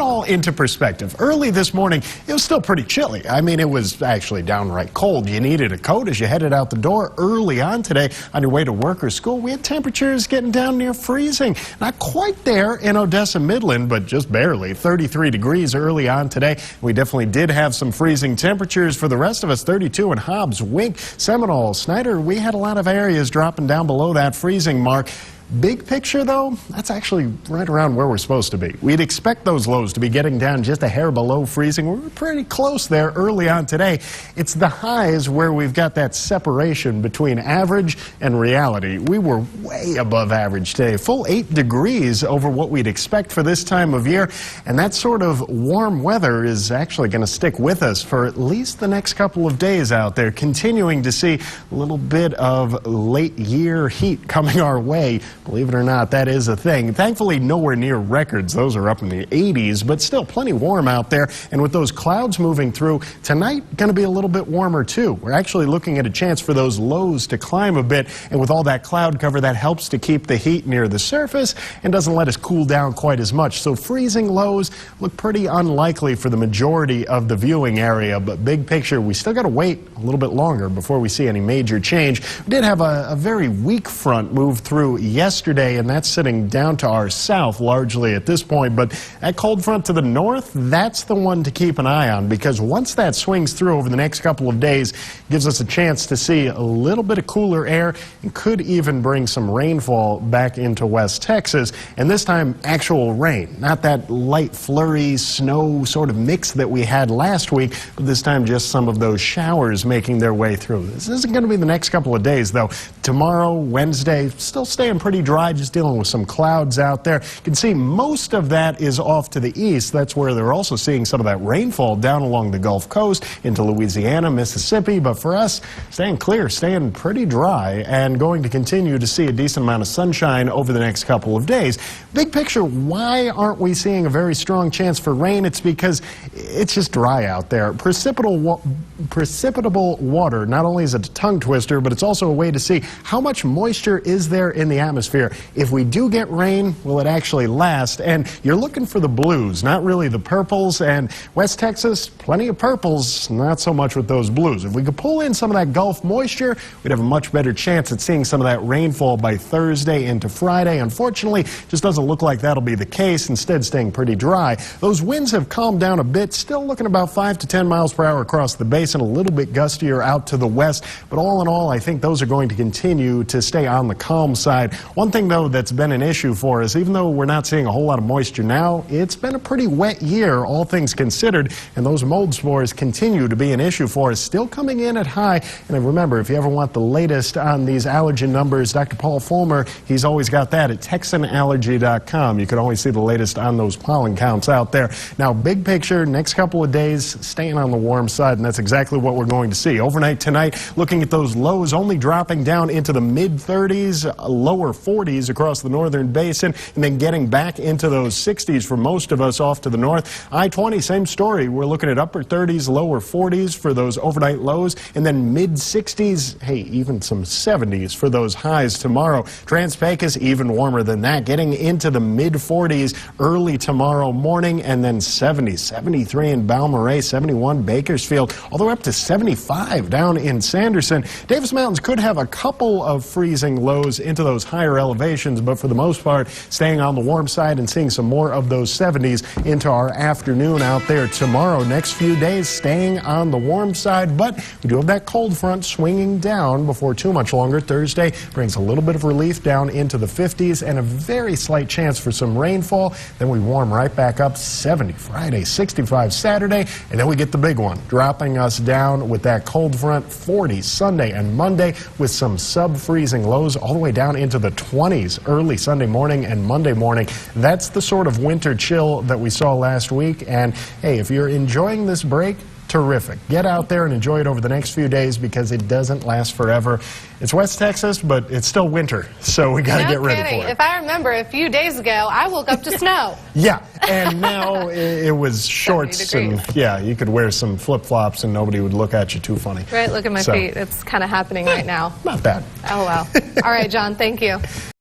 it all into perspective. Early this morning, it was still pretty chilly. I mean, it was actually downright cold. You needed a coat as you headed out the door. Early on today, on your way to work or school, we had temperatures getting down near freezing. Not quite there in Odessa, Midland, but just barely. 33 degrees early on today. We definitely did have some freezing temperatures for the rest of us. 32 in Hobbs, Wink, Seminole, Snyder. We had a lot of areas dropping down below that freezing mark. Big picture, though, that's actually right around where we're supposed to be. We'd expect those lows to be getting down just a hair below freezing. We're pretty close there early on today. It's the highs where we've got that separation between average and reality. We were way above average today, full 8 degrees over what we'd expect for this time of year. And that sort of warm weather is actually going to stick with us for at least the next couple of days out there, continuing to see a little bit of late year heat coming our way. Believe it or not, that is a thing. Thankfully, nowhere near records. Those are up in the 80s, but still plenty warm out there. And with those clouds moving through, tonight going to be a little bit warmer, too. We're actually looking at a chance for those lows to climb a bit. And with all that cloud cover, that helps to keep the heat near the surface and doesn't let us cool down quite as much. So freezing lows look pretty unlikely for the majority of the viewing area. But big picture, we still got to wait a little bit longer before we see any major change. We did have a very weak front move through yesterday, and that's sitting down to our south largely at this point. But that cold front to the north, that's the one to keep an eye on, because once that swings through over the next couple of days, gives us a chance to see a little bit of cooler air and could even bring some rainfall back into West Texas. And this time, actual rain, not that light flurry snow sort of mix that we had last week, but this time just some of those showers making their way through. This isn't going to be the next couple of days, though. Tomorrow, Wednesday, still staying pretty dry, just dealing with some clouds out there. You can see most of that is off to the east. That's where they're also seeing some of that rainfall down along the Gulf Coast into Louisiana, Mississippi. But for us, staying clear, staying pretty dry, and going to continue to see a decent amount of sunshine over the next couple of days. Big picture, why aren't we seeing a very strong chance for rain? It's because it's just dry out there. Precipitable water not only is it a tongue twister, but it's also a way to see how much moisture is there in the atmosphere. If we do get rain, will it actually last? And you're looking for the blues, not really the purples. And West Texas, plenty of purples, not so much with those blues. If we could pull in some of that Gulf moisture, we'd have a much better chance at seeing some of that rainfall by Thursday into Friday. Unfortunately, just doesn't look like that'll be the case. Instead, staying pretty dry. Those winds have calmed down a bit, still looking about 5 to 10 miles per hour across the basin, a little bit gustier out to the west. But all in all, I think those are going to continue to stay on the calm side. One thing, though, that's been an issue for us, even though we're not seeing a whole lot of moisture now, it's been a pretty wet year, all things considered, and those mold spores continue to be an issue for us, still coming in at high. And remember, if you ever want the latest on these allergen numbers, Dr. Paul Fulmer, he's always got that at TexanAllergy.com. You can always see the latest on those pollen counts out there. Now, big picture, next couple of days, staying on the warm side, and that's exactly what we're going to see. Overnight tonight, looking at those lows only dropping down into the mid-30s, lower 40s across the northern basin, and then getting back into those 60s for most of us off to the north. I-20, same story. We're looking at upper 30s, lower 40s for those overnight lows, and then mid-60s, hey, even some 70s for those highs tomorrow. Trans-Pecos, even warmer than that, getting into the mid-40s early tomorrow morning, and then 70, 73 in Balmorhea, 71 Bakersfield, all the way up to 75 down in Sanderson. Davis Mountains could have a couple of freezing lows into those higher elevations, but for the most part, staying on the warm side and seeing some more of those 70s into our afternoon out there tomorrow. Next few days, staying on the warm side, but we do have that cold front swinging down before too much longer. Thursday brings a little bit of relief down into the 50s and a very slight chance for some rainfall. Then we warm right back up, 70 Friday, 65 Saturday, and then we get the big one, dropping us down with that cold front, 40 Sunday and Monday with some sub-freezing lows all the way down into the 20s early Sunday morning and Monday morning. That's the sort of winter chill that we saw last week. And hey, if you're enjoying this break, terrific. Get out there and enjoy it over the next few days, because it doesn't last forever. It's West Texas, but it's still winter, so we got to get ready for it. If I remember a few days ago, I woke up to snow. Yeah, and now it was shorts, and yeah, you could wear some flip-flops and nobody would look at you too funny. Right, look at my feet. It's kind of happening right now. Not bad. Oh, wow. All right, John, thank you.